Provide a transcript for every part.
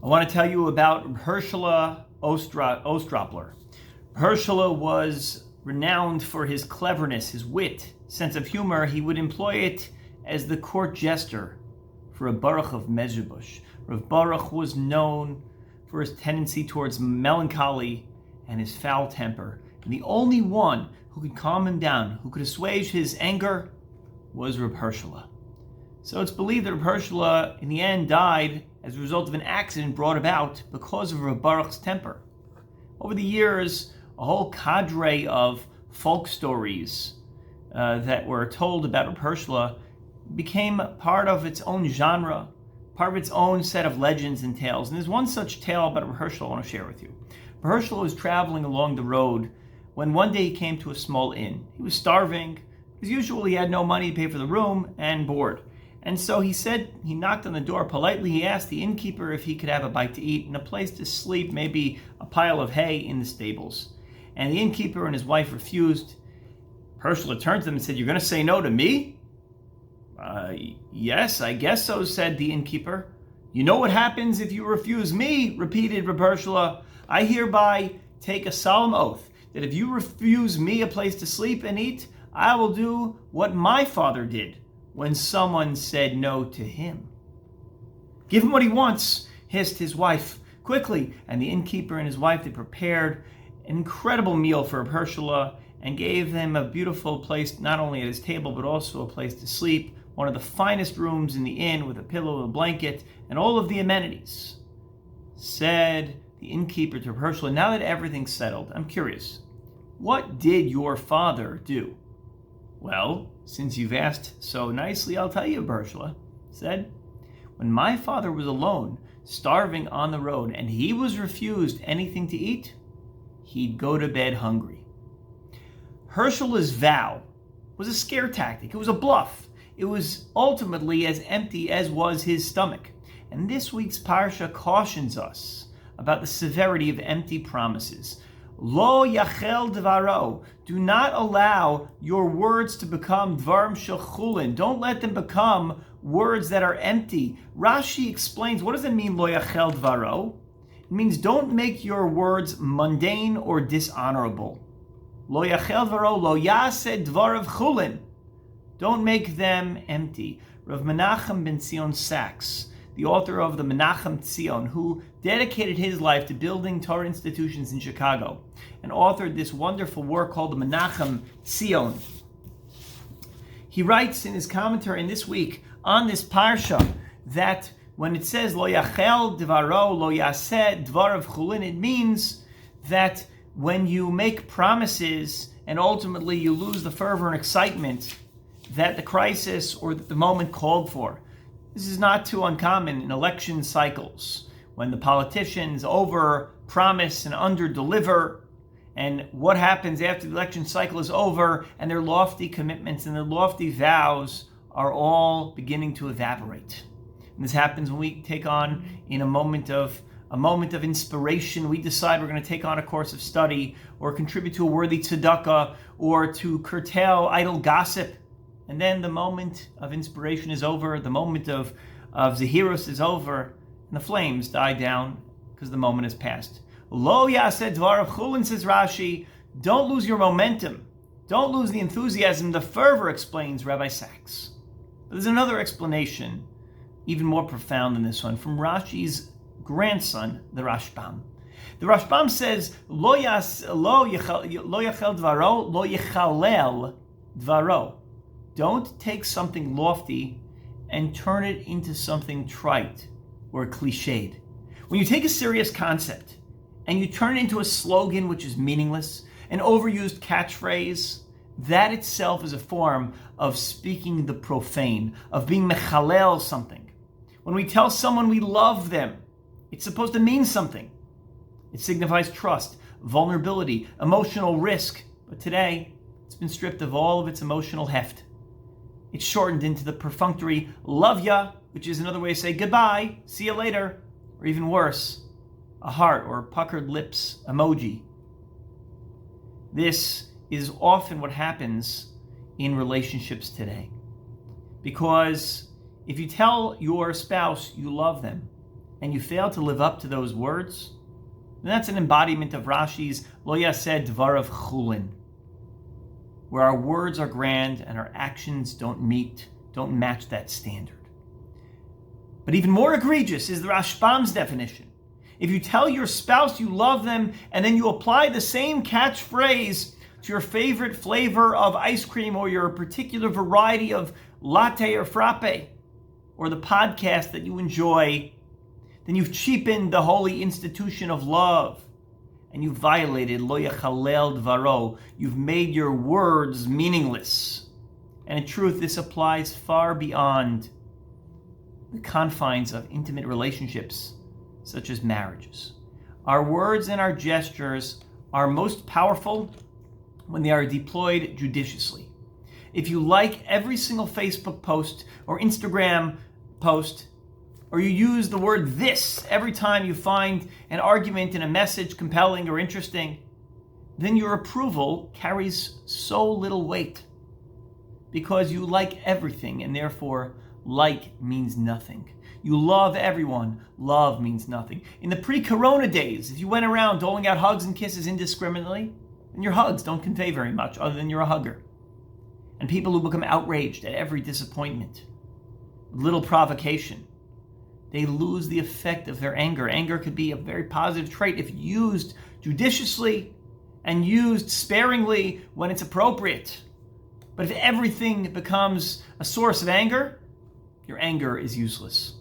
I want to tell you about Herschela Ostropler. Herschela was renowned for his cleverness, his wit, sense of humor. He would employ it as the court jester for Rav Baruch of Mezhebush. Rav Baruch was known for his tendency towards melancholy and his foul temper. And the only one who could calm him down, who could assuage his anger, was Rav Herschela. So it's believed that Rav Herschela, in the end, died as a result of an accident brought about because of Rav Baruch's temper. Over the years, a whole cadre of folk stories that were told about Rav Herschela became part of its own genre, part of its own set of legends and tales. And there's one such tale about Rav Herschela I want to share with you. Rav Herschela was traveling along the road when one day he came to a small inn. He was starving. As usual, he had no money to pay for the room and board. And so he knocked on the door politely. He asked the innkeeper if he could have a bite to eat and a place to sleep, maybe a pile of hay in the stables. And the innkeeper and his wife refused. Herschela turned to them and said, "You're going to say no to me?" Yes, I guess so, said the innkeeper. "You know what happens if you refuse me," repeated Reb Herschela. "I hereby take a solemn oath that if you refuse me a place to sleep and eat, I will do what my father did when someone said no to him." "Give him what he wants," hissed his wife quickly. And the innkeeper and his wife, they prepared an incredible meal for Reb Herschela and gave him a beautiful place, not only at his table, but also a place to sleep, one of the finest rooms in the inn with a pillow, a blanket, and all of the amenities. Said the innkeeper to Reb Herschela, "Now that everything's settled, I'm curious, what did your father do?" "Well, since you've asked so nicely, I'll tell you," Reb Herschela said. "When my father was alone, starving on the road, and he was refused anything to eat, he'd go to bed hungry." Herschela's vow was a scare tactic. It was a bluff. It was ultimately as empty as was his stomach. And this week's Parsha cautions us about the severity of empty promises. Lo yachel dvaro. Do not allow your words to become dvarim shel chulin. Don't let them become words that are empty. Rashi explains, what does it mean, lo yachel dvaro? It means don't make your words mundane or dishonorable. Lo yachel dvaro, lo yaseh dvarav chulin. Don't make them empty. Rav Menachem ben Zion Sachs, the author of the Menachem Tzion, who dedicated his life to building Torah institutions in Chicago, and authored this wonderful work called the Menachem Tzion. He writes in his commentary in this week on this parsha that when it says Lo yachel dvaro, lo yaseh dvarav chulin, it means that when you make promises and ultimately you lose the fervor and excitement that the crisis or that the moment called for. This is not too uncommon in election cycles, when the politicians over-promise and under-deliver, and what happens after the election cycle is over, and their lofty commitments and their lofty vows are all beginning to evaporate. And this happens when we take on, in a moment of inspiration, we decide we're going to take on a course of study, or contribute to a worthy tzedakah, or to curtail idle gossip. And then the moment of inspiration is over, the moment of Zahirus is over, and the flames die down because the moment has passed. Lo yaseh dvarav chulin, says Rashi, don't lose your momentum. Don't lose the enthusiasm, the fervor, explains Rabbi Sachs. But there's another explanation, even more profound than this one, from Rashi's grandson, the Rashbam. The Rashbam says, Lo yachel dvaro, lo yechalel dvaro. Don't take something lofty and turn it into something trite or cliched. When you take a serious concept and you turn it into a slogan which is meaningless, an overused catchphrase, that itself is a form of speaking the profane, of being mechalel something. When we tell someone we love them, it's supposed to mean something. It signifies trust, vulnerability, emotional risk. But today, it's been stripped of all of its emotional heft. It's shortened into the perfunctory love ya, which is another way to say goodbye, see you later, or even worse, a heart or puckered lips emoji. This is often what happens in relationships today. Because if you tell your spouse you love them, and you fail to live up to those words, then that's an embodiment of Rashi's Lo Yaseh Dvarav Chulin, where our words are grand and our actions don't match that standard. But even more egregious is the Rashbam's definition. If you tell your spouse you love them and then you apply the same catchphrase to your favorite flavor of ice cream or your particular variety of latte or frappe or the podcast that you enjoy, then you've cheapened the holy institution of love and you've violated Lo Yachalel Dvaro. You've made your words meaningless. And in truth, this applies far beyond the confines of intimate relationships, such as marriages. Our words and our gestures are most powerful when they are deployed judiciously. If you like every single Facebook post or Instagram post, or you use the word "this" every time you find an argument in a message compelling or interesting, then your approval carries so little weight because you like everything and therefore like means nothing. You love everyone. Love means nothing. In the pre-corona days, if you went around doling out hugs and kisses indiscriminately, then your hugs don't convey very much other than you're a hugger. And people who become outraged at every disappointment, little provocation, they lose the effect of their anger. Anger could be a very positive trait if used judiciously and used sparingly when it's appropriate. But if everything becomes a source of anger, your anger is useless.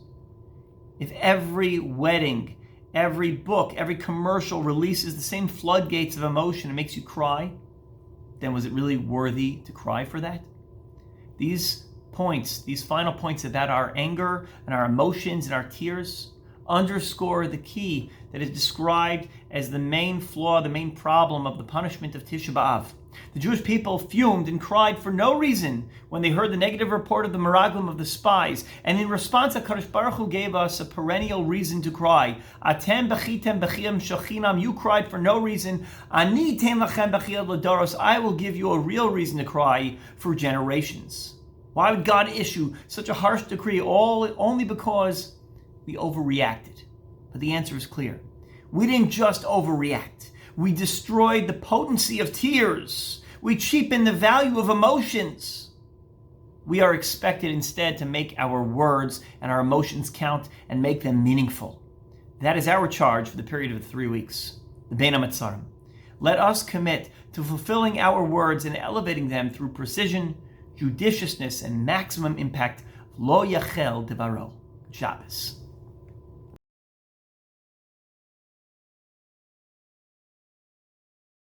If every wedding, every book, every commercial releases the same floodgates of emotion and makes you cry, then was it really worthy to cry for that? These final points about our anger and our emotions and our tears underscore the key that is described as the main flaw, the main problem of the punishment of Tisha B'Av. The Jewish people fumed and cried for no reason when they heard the negative report of the Meraglim of the spies. And in response, HaKadosh Baruch Hu gave us a perennial reason to cry. Atem bechitem bechiyam shachinam. You cried for no reason. Ani ten lachem bechiyam l'doros. I will give you a real reason to cry for generations. Why would God issue such a harsh decree only because we overreacted? But the answer is clear. We didn't just overreact. We destroyed the potency of tears. We cheapened the value of emotions. We are expected instead to make our words and our emotions count and make them meaningful. That is our charge for the period of 3 weeks, the Bein HaMetzarim. Let us commit to fulfilling our words and elevating them through precision, judiciousness, and maximum impact. Lo Yachel Devaro. Shabbos.